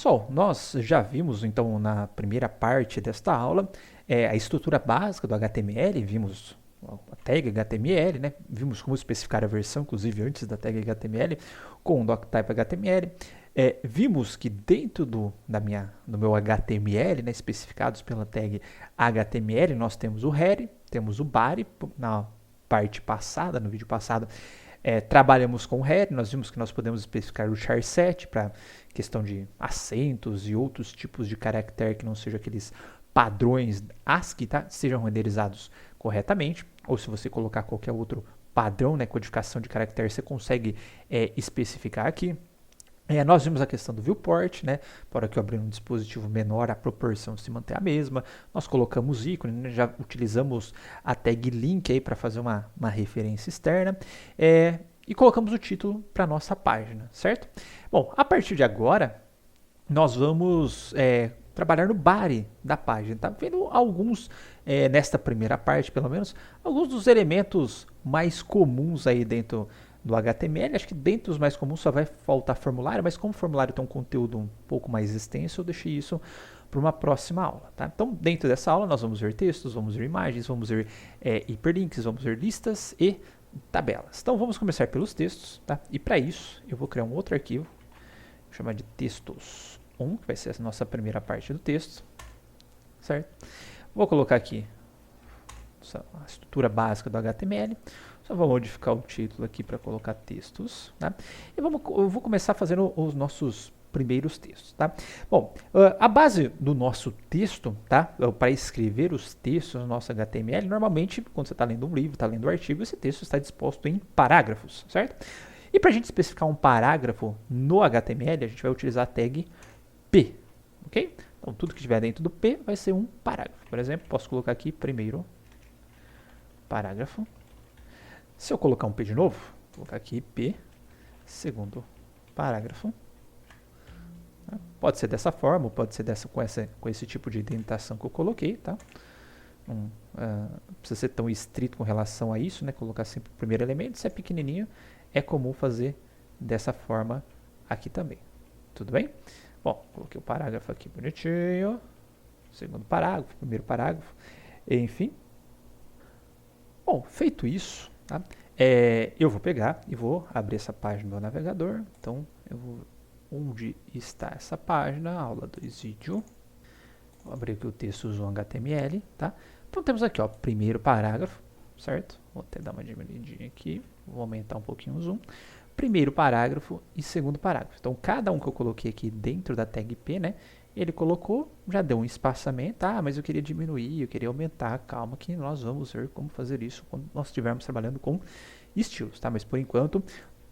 Pessoal, nós já vimos então na primeira parte desta aula a estrutura básica do HTML, vimos a tag HTML, né? Vimos como especificar a versão, inclusive antes da tag HTML, com o doctype HTML. Vimos que dentro do meu HTML, né, especificados pela tag HTML, nós temos o header, temos o body. Na parte passada, no vídeo passado, trabalhamos com o header, nós vimos que nós podemos especificar o charset para questão de acentos e outros tipos de caractere que não sejam aqueles padrões ASCII, tá? Sejam renderizados corretamente, ou se você colocar qualquer outro padrão, né, codificação de caractere, você consegue especificar aqui. Nós vimos a questão do viewport, né? Para que eu abrir um dispositivo menor, a proporção se manter a mesma. Nós colocamos ícone, né? Já utilizamos a tag link aí para fazer uma referência externa. E colocamos o título para nossa página, certo? Bom, a partir de agora, nós vamos trabalhar no body da página. Tá vendo alguns, nesta primeira parte pelo menos, alguns dos elementos mais comuns aí dentro do HTML. Acho que dentre os mais comuns só vai faltar formulário, mas como o formulário tem um conteúdo um pouco mais extenso, eu deixei isso para uma próxima aula. Tá? Então, dentro dessa aula, nós vamos ver textos, vamos ver imagens, vamos ver hiperlinks, vamos ver listas e tabelas. Então, vamos começar pelos textos. Tá? E para isso, eu vou criar um outro arquivo, vou chamar de textos1, que vai ser a nossa primeira parte do texto. Certo? Vou colocar aqui a estrutura básica do HTML. Só vou modificar o título aqui para colocar textos. Tá? E eu vou começar fazendo os nossos primeiros textos. Tá? Bom, a base do nosso texto, tá? Para escrever os textos no nosso HTML, normalmente, quando você está lendo um livro, está lendo um artigo, esse texto está disposto em parágrafos, certo? E para a gente especificar um parágrafo no HTML, a gente vai utilizar a tag P, ok? Então, tudo que estiver dentro do P vai ser um parágrafo. Por exemplo, posso colocar aqui primeiro parágrafo. Se eu colocar um P de novo, vou colocar aqui P, segundo parágrafo. Pode ser dessa forma, pode ser com esse tipo de indentação que eu coloquei, tá? Não precisa ser tão estrito com relação a isso, né? Colocar sempre o primeiro elemento. Se é pequenininho, é comum fazer dessa forma aqui também. Tudo bem? Bom, coloquei o parágrafo aqui bonitinho. Segundo parágrafo, primeiro parágrafo. Enfim. Bom, feito isso, tá? Eu vou pegar e vou abrir essa página no meu navegador. Então, onde está essa página? Aula 2 vídeo. Vou abrir aqui o texto usando HTML, tá? Então, temos aqui, ó, primeiro parágrafo, certo? Vou até dar uma diminuidinha aqui. Vou aumentar um pouquinho o zoom. Primeiro parágrafo e segundo parágrafo. Então, cada um que eu coloquei aqui dentro da tag P, né? Ele colocou, já deu um espaçamento. Mas eu queria diminuir, eu queria aumentar. Calma que nós vamos ver como fazer isso quando nós estivermos trabalhando com estilos, tá? Mas por enquanto,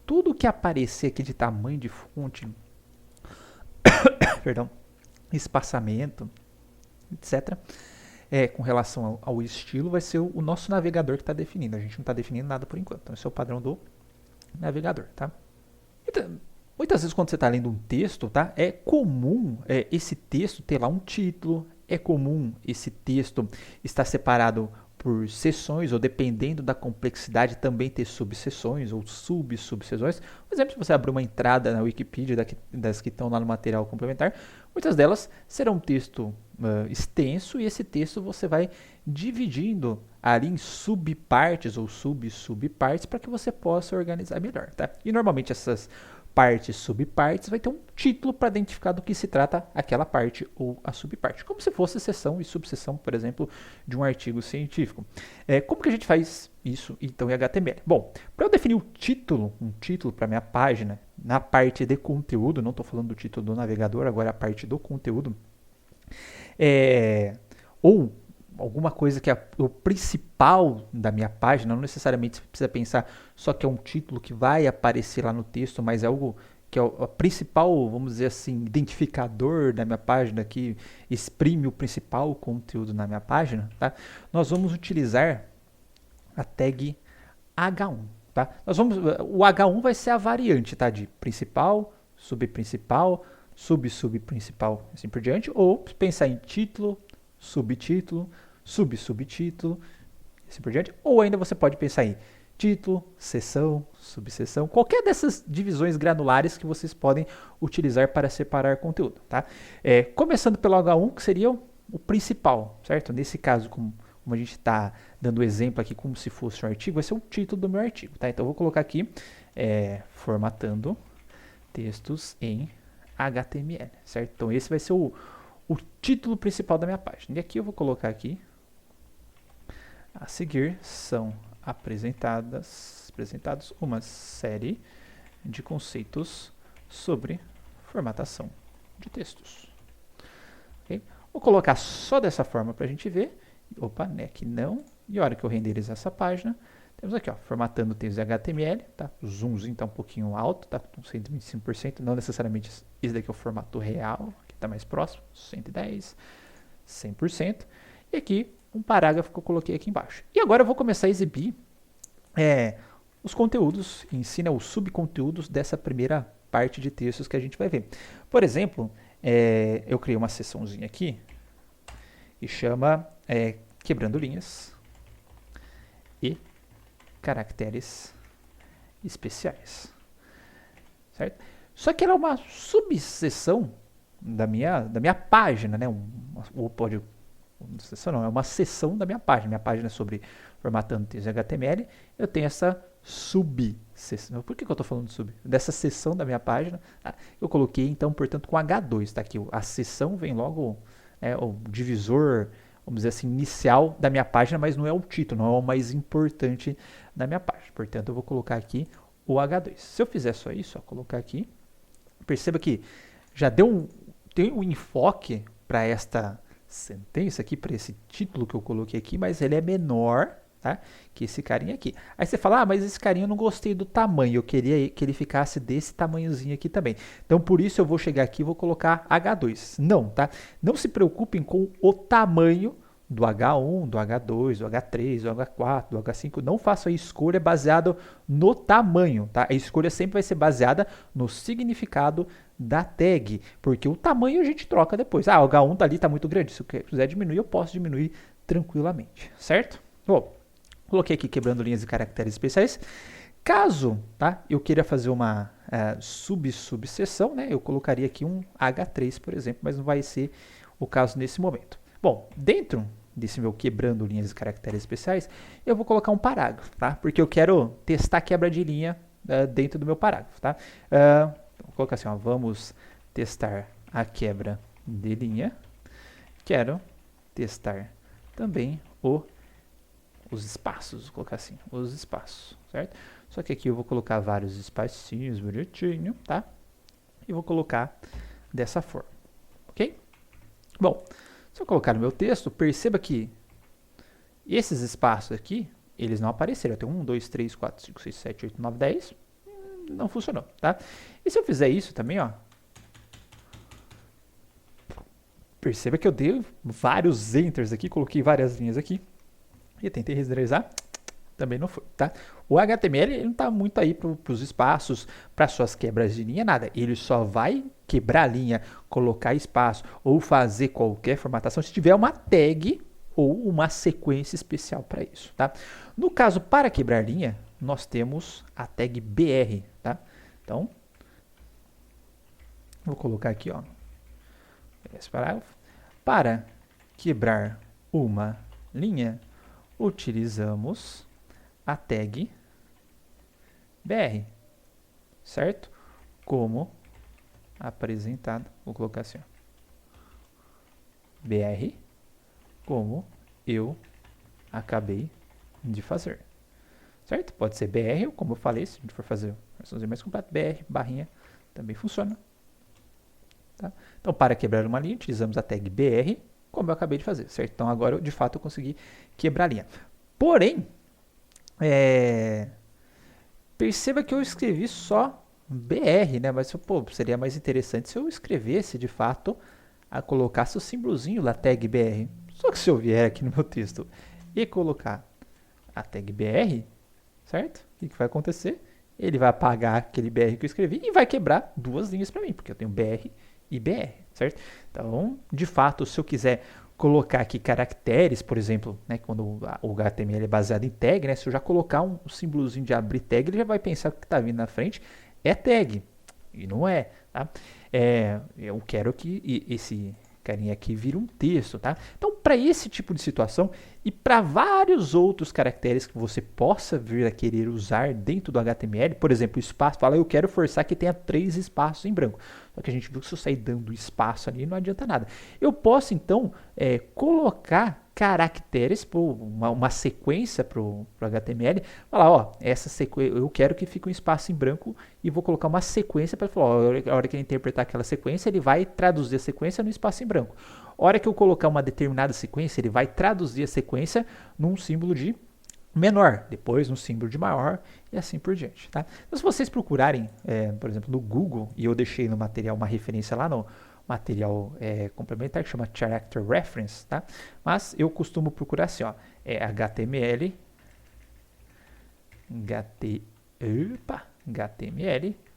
tudo que aparecer aqui de tamanho de fonte, perdão, espaçamento, etc., com relação ao estilo, vai ser o nosso navegador que está definindo. A gente não está definindo nada por enquanto. Então, esse é o padrão do navegador, tá? Então, muitas vezes quando você está lendo um texto, tá? É comum esse texto ter lá um título, é comum esse texto estar separado por seções, ou dependendo da complexidade, também ter subseções ou subseções. Por exemplo, se você abrir uma entrada na Wikipedia das que estão lá no material complementar, muitas delas serão um texto extenso, e esse texto você vai dividindo ali em subpartes ou subpartes para que você possa organizar melhor, tá? E normalmente essas partes, subpartes, vai ter um título para identificar do que se trata aquela parte ou a subparte, como se fosse seção e subseção, por exemplo, de um artigo científico. Como que a gente faz isso, então, em HTML? Bom, para eu definir um título para minha página, na parte de conteúdo, não estou falando do título do navegador, agora a parte do conteúdo, ou alguma coisa que é o principal da minha página, não necessariamente você precisa pensar só que é um título que vai aparecer lá no texto, mas é algo que é o principal, vamos dizer assim, identificador da minha página, que exprime o principal conteúdo na minha página, tá? Nós vamos utilizar a tag H1, tá? O H1 vai ser a variante, tá? De principal, subprincipal, subprincipal, assim por diante, ou pensar em título, subtítulo, subtítulo, assim por diante, ou ainda você pode pensar em título, seção, subseção, qualquer dessas divisões granulares que vocês podem utilizar para separar conteúdo, tá? Começando pelo H1, que seria o principal, certo? Nesse caso, como a gente está dando o exemplo aqui como se fosse um artigo, vai ser o título do meu artigo, tá? Então eu vou colocar aqui, formatando textos em HTML, certo? Então esse vai ser o título principal da minha página. E aqui eu vou colocar aqui, a seguir são apresentados uma série de conceitos sobre formatação de textos. Okay? Vou colocar só dessa forma para a gente ver. Opa, né, aqui não. E a hora que eu renderizar essa página, temos aqui, ó, formatando texto em HTML, tá? O zoomzinho está um pouquinho alto, tá? Com 125%, não necessariamente esse daqui é o formato real, aqui está mais próximo, 110, 100%. E aqui um parágrafo que eu coloquei aqui embaixo. E agora eu vou começar a exibir os conteúdos em si, né, os subconteúdos dessa primeira parte de textos que a gente vai ver. Por exemplo, eu criei uma seçãozinha aqui e chama Quebrando Linhas e Caracteres Especiais. Certo? Só que ela é uma subseção da minha página, né? Ou pode... Não, é uma seção da minha página. Minha página é sobre formatando texto em HTML. Eu tenho essa subseção. Por que eu estou falando de sub? Dessa seção da minha página, eu coloquei, então, portanto, com H2. Tá aqui. A seção vem logo, o divisor, vamos dizer assim, inicial da minha página, mas não é o título, não é o mais importante da minha página. Portanto, eu vou colocar aqui o H2. Se eu fizer só isso, colocar aqui, perceba que já tem um enfoque para esta sentença aqui, para esse título que eu coloquei aqui, mas ele é menor, tá, que esse carinha aqui. Aí você fala, mas esse carinha eu não gostei do tamanho, eu queria que ele ficasse desse tamanhozinho aqui também. Então, por isso eu vou chegar aqui e vou colocar H2. Não, tá? Não se preocupem com o tamanho do H1, do H2, do H3, do H4, do H5. Não façam a escolha baseada no tamanho, tá? A escolha sempre vai ser baseada no significado da tag, porque o tamanho a gente troca depois. O H1 tá ali, tá muito grande. Se eu quiser diminuir, eu posso diminuir tranquilamente, certo? Bom, coloquei aqui quebrando linhas e caracteres especiais. Caso, tá, eu queira fazer uma subseção, né, eu colocaria aqui um H3, por exemplo, mas não vai ser o caso nesse momento. Bom, dentro desse meu quebrando linhas e caracteres especiais, eu vou colocar um parágrafo, tá? Porque eu quero testar a quebra de linha dentro do meu parágrafo, tá? Vou colocar assim, ó, vamos testar a quebra de linha. Quero testar também os espaços, vou colocar assim, os espaços, certo? Só que aqui eu vou colocar vários espacinhos bonitinho, tá? E vou colocar dessa forma, ok? Bom, se eu colocar no meu texto, perceba que esses espaços aqui, eles não apareceram. Eu tenho 1, 2, 3, 4, 5, 6, 7, 8, 9, 10. Não funcionou, tá? E se eu fizer isso também, ó. Perceba que eu dei vários enters aqui, coloquei várias linhas aqui. E tentei renderizar, também não foi, tá? O HTML ele não está muito aí para os espaços, para suas quebras de linha, nada. Ele só vai quebrar a linha, colocar espaço ou fazer qualquer formatação se tiver uma tag ou uma sequência especial para isso, tá? No caso, para quebrar linha, nós temos a tag BR, tá? Então, vou colocar aqui, ó, esse parágrafo. Para quebrar uma linha, utilizamos a tag BR, certo? Como apresentado, vou colocar assim, ó, BR, como eu acabei de fazer, certo? Pode ser BR ou, como eu falei, se a gente for fazer versãozinha mais completa, BR, barrinha, também funciona. Tá? Então, para quebrar uma linha, utilizamos a tag BR, como eu acabei de fazer, certo? Então, agora, de fato, eu consegui quebrar a linha. Porém, perceba que eu escrevi só BR, né? Mas, pô, seria mais interessante se eu escrevesse, de fato, colocasse o símbolozinho da tag BR. Só que se eu vier aqui no meu texto e colocar a tag BR, certo? O que vai acontecer? Ele vai apagar aquele BR que eu escrevi e vai quebrar duas linhas para mim, porque eu tenho BR e BR, certo? Então, de fato, se eu quiser colocar aqui caracteres, por exemplo, né, quando o HTML é baseado em tag, né, se eu já colocar um símbolozinho de abrir tag, ele já vai pensar que o que está vindo na frente é tag, e não é, tá? Eu quero que esse carinha aqui vire um texto, tá? Então, para esse tipo de situação e para vários outros caracteres que você possa vir a querer usar dentro do HTML, por exemplo, o espaço, fala, eu quero forçar que tenha 3 espaços em branco. Só que a gente viu que se eu sair dando espaço ali, não adianta nada. Eu posso, então, colocar caracteres, uma sequência para o HTML, falar, ó, essa sequência, eu quero que fique um espaço em branco e vou colocar uma sequência para falar, ó, a hora que ele interpretar aquela sequência, ele vai traduzir a sequência no espaço em branco. A hora que eu colocar uma determinada sequência, ele vai traduzir a sequência num símbolo de menor, depois no símbolo de maior e assim por diante, tá? Então, se vocês procurarem, por exemplo, no Google, e eu deixei no material uma referência lá no material complementar que chama Character Reference, tá? Mas eu costumo procurar assim, ó, HTML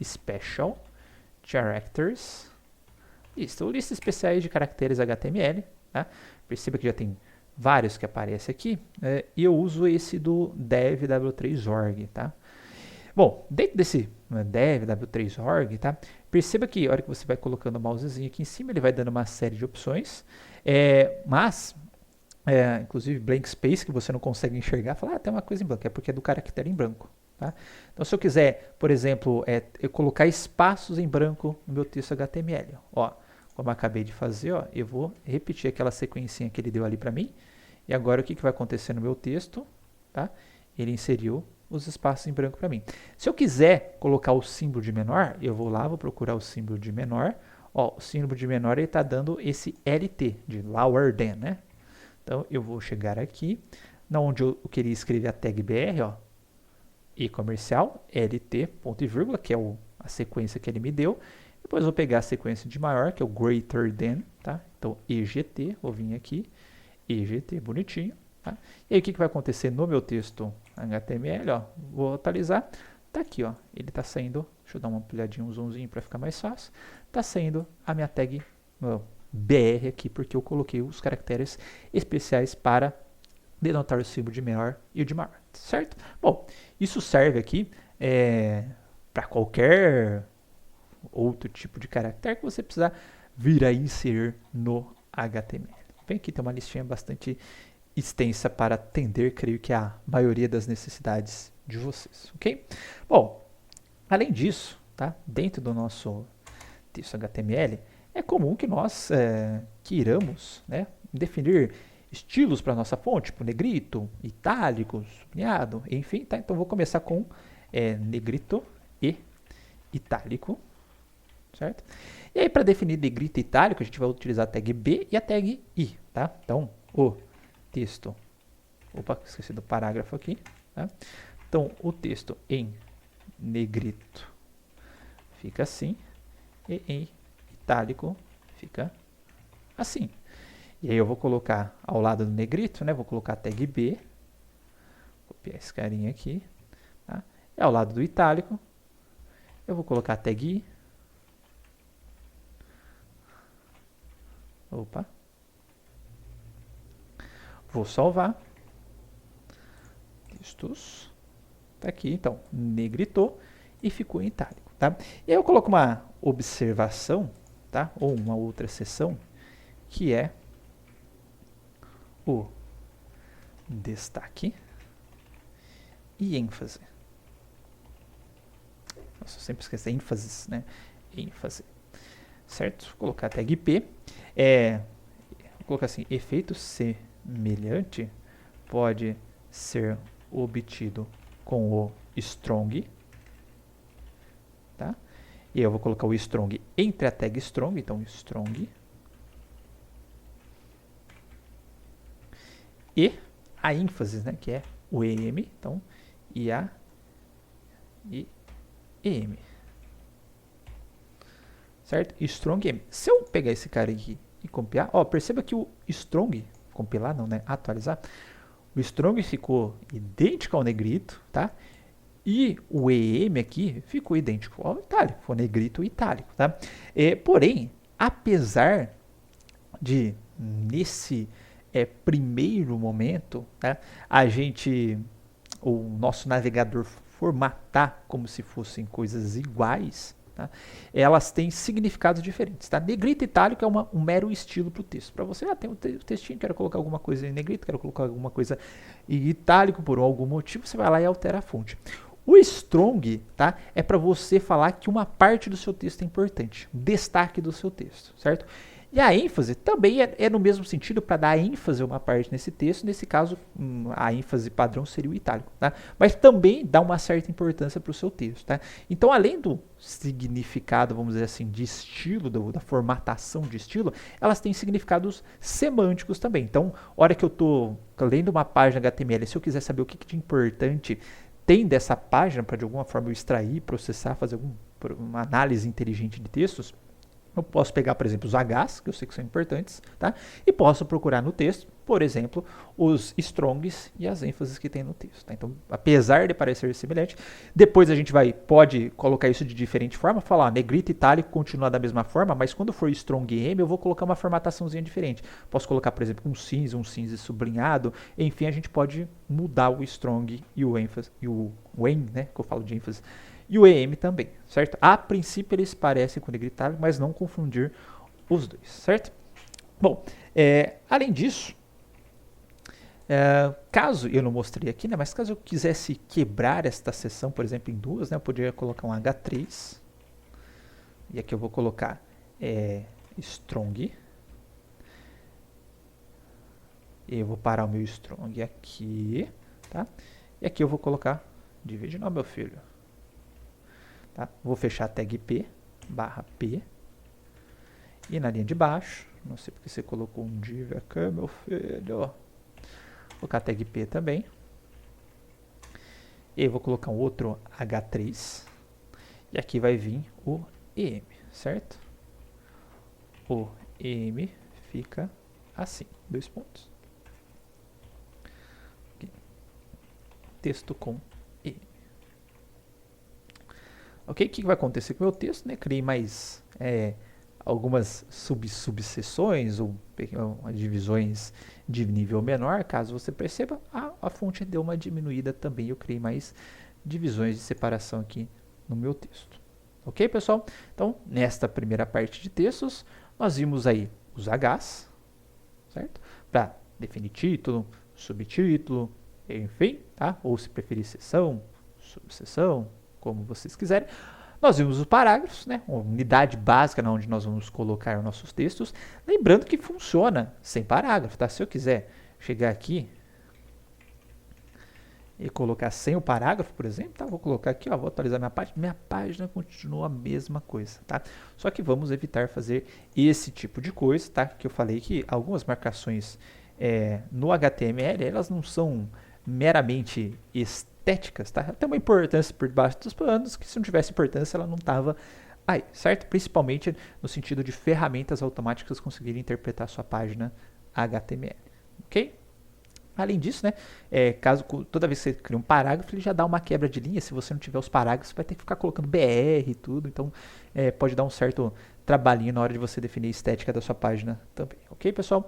Special Characters, isso, lista especiais de caracteres HTML, tá? Perceba que já tem vários que aparecem aqui, e eu uso esse do devw3org, tá? Bom, dentro desse devw3org, tá? Perceba que a hora que você vai colocando o mousezinho aqui em cima, ele vai dando uma série de opções, inclusive blank space, que você não consegue enxergar, fala, tem uma coisa em branco, é porque é do caractere em branco, tá? Então, se eu quiser, por exemplo, eu colocar espaços em branco no meu texto HTML, ó, como eu acabei de fazer, ó, eu vou repetir aquela sequencinha que ele deu ali para mim. E agora o que vai acontecer no meu texto? Tá? Ele inseriu os espaços em branco para mim. Se eu quiser colocar o símbolo de menor, eu vou lá, vou procurar o símbolo de menor. Ó, o símbolo de menor está dando esse LT, de lower than, né? Então eu vou chegar aqui, na onde eu queria escrever a tag BR, ó, e comercial, LT, ponto e vírgula, que é a sequência que ele me deu. Depois eu vou pegar a sequência de maior, que é o greater than, tá? Então, EGT, vou vir aqui, EGT, bonitinho, tá? E aí, o que vai acontecer no meu texto HTML, ó? Vou atualizar, tá aqui, ó, ele tá saindo, deixa eu dar uma ampliadinha, um zoomzinho para ficar mais fácil, tá saindo a minha tag BR aqui, porque eu coloquei os caracteres especiais para denotar o símbolo de menor e o de maior, certo? Bom, isso serve aqui para qualquer outro tipo de caractere que você precisar vir a inserir no HTML. Bem, aqui tem uma listinha bastante extensa para atender, creio que a maioria das necessidades de vocês, ok? Bom, além disso, tá? Dentro do nosso texto HTML, é comum que nós queiramos, né, definir estilos para nossa fonte, tipo negrito, itálico, sublinhado, enfim, tá? Então vou começar com negrito e itálico, certo? E aí, para definir negrito e itálico, a gente vai utilizar a tag B e a tag I, tá? Então, o texto... Opa, esqueci do parágrafo aqui, tá? Então, o texto em negrito fica assim, e em itálico fica assim. E aí eu vou colocar ao lado do negrito, né? Vou colocar a tag B, copiar esse carinha aqui, tá? E ao lado do itálico, eu vou colocar a tag I. Opa. Vou salvar. Textos. Tá aqui, então, negritou e ficou em itálico, tá? E aí eu coloco uma observação, tá? Ou uma outra seção, que é o destaque e ênfase. Nossa, eu sempre esqueço ênfase, né? ênfase. Certo? Vou colocar a tag P. Vou colocar assim, efeito semelhante pode ser obtido com o strong. Tá? E eu vou colocar o strong entre a tag strong, então strong. E a ênfase, né, que é o EM, então IA e EM. Certo? Strong EM. Se eu pegar esse cara aqui e compilar, ó, perceba que o strong, compilar não, né, atualizar, o strong ficou idêntico ao negrito, tá? E o EM aqui ficou idêntico ao itálico, foi negrito e itálico, tá? Porém, apesar de nesse primeiro momento, tá, o nosso navegador formatar como se fossem coisas iguais, tá, elas têm significados diferentes. Tá? Negrito e itálico é um mero estilo para o texto. Para você, tem um textinho, quero colocar alguma coisa em negrito, quero colocar alguma coisa em itálico por algum motivo, você vai lá e altera a fonte. O strong, tá, é para você falar que uma parte do seu texto é importante, destaque do seu texto, certo? E a ênfase também é no mesmo sentido para dar ênfase a uma parte nesse texto. Nesse caso, a ênfase padrão seria o itálico. Tá? Mas também dá uma certa importância para o seu texto. Tá? Então, além do significado, vamos dizer assim, de estilo, da formatação de estilo, elas têm significados semânticos também. Então, a hora que eu estou lendo uma página HTML, se eu quiser saber o que de importante tem dessa página, para de alguma forma eu extrair, processar, fazer uma análise inteligente de textos, eu posso pegar, por exemplo, os Hs, que eu sei que são importantes, tá? E posso procurar no texto, por exemplo, os strongs e as ênfases que tem no texto. Tá? Então, apesar de parecer semelhante, depois a gente pode colocar isso de diferente forma, falar negrito e itálico continua da mesma forma, mas quando for strong M, eu vou colocar uma formataçãozinha diferente. Posso colocar, por exemplo, um cinza sublinhado, enfim, a gente pode mudar o strong e o ênfase, e o EM, né, que eu falo de ênfase, e o EM também, certo? A princípio eles parecem com o negrito itálico, mas não confundir os dois, certo? Bom, além disso, caso eu não mostrei aqui, né, mas caso eu quisesse quebrar esta seção, por exemplo, em duas, né, eu poderia colocar um H3, e aqui eu vou colocar strong, e eu vou parar o meu strong aqui, tá? E aqui eu vou colocar, divide não, meu filho. Tá? Vou fechar a tag P, barra P. E na linha de baixo, não sei porque você colocou um div aqui, meu filho. Vou colocar a tag P também. E eu vou colocar um outro H3. E aqui vai vir o EM, certo? O EM fica assim, 2 pontos. Aqui. Texto com EM. Ok, o que vai acontecer com o meu texto? Né? Criei mais algumas subseções ou divisões de nível menor. Caso você perceba, a fonte deu uma diminuída também. Eu criei mais divisões de separação aqui no meu texto. Ok, pessoal? Então, nesta primeira parte de textos, nós vimos aí os Hs, certo? Para definir título, subtítulo, enfim, tá? Ou se preferir seção, subseção, como vocês quiserem. Nós vimos os parágrafos, né? Uma unidade básica onde nós vamos colocar nossos textos. Lembrando que funciona sem parágrafo, tá? Se eu quiser chegar aqui e colocar sem o parágrafo, por exemplo, tá? Vou colocar aqui, ó, vou atualizar minha página continua a mesma coisa, tá? Só que vamos evitar fazer esse tipo de coisa, tá? Que eu falei que algumas marcações no HTML, elas não são meramente estéticas, tá? Ela tem uma importância por debaixo dos panos, que se não tivesse importância, ela não estava aí, certo? Principalmente no sentido de ferramentas automáticas conseguirem interpretar a sua página HTML, ok? Além disso, né, toda vez que você cria um parágrafo, ele já dá uma quebra de linha. Se você não tiver os parágrafos, você vai ter que ficar colocando BR e tudo. Então, pode dar um certo trabalhinho na hora de você definir a estética da sua página também. Ok, pessoal?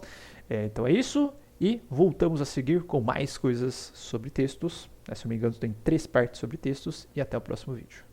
Então é isso. E voltamos a seguir com mais coisas sobre textos. Se não me engano, tem 3 partes sobre textos. E até o próximo vídeo.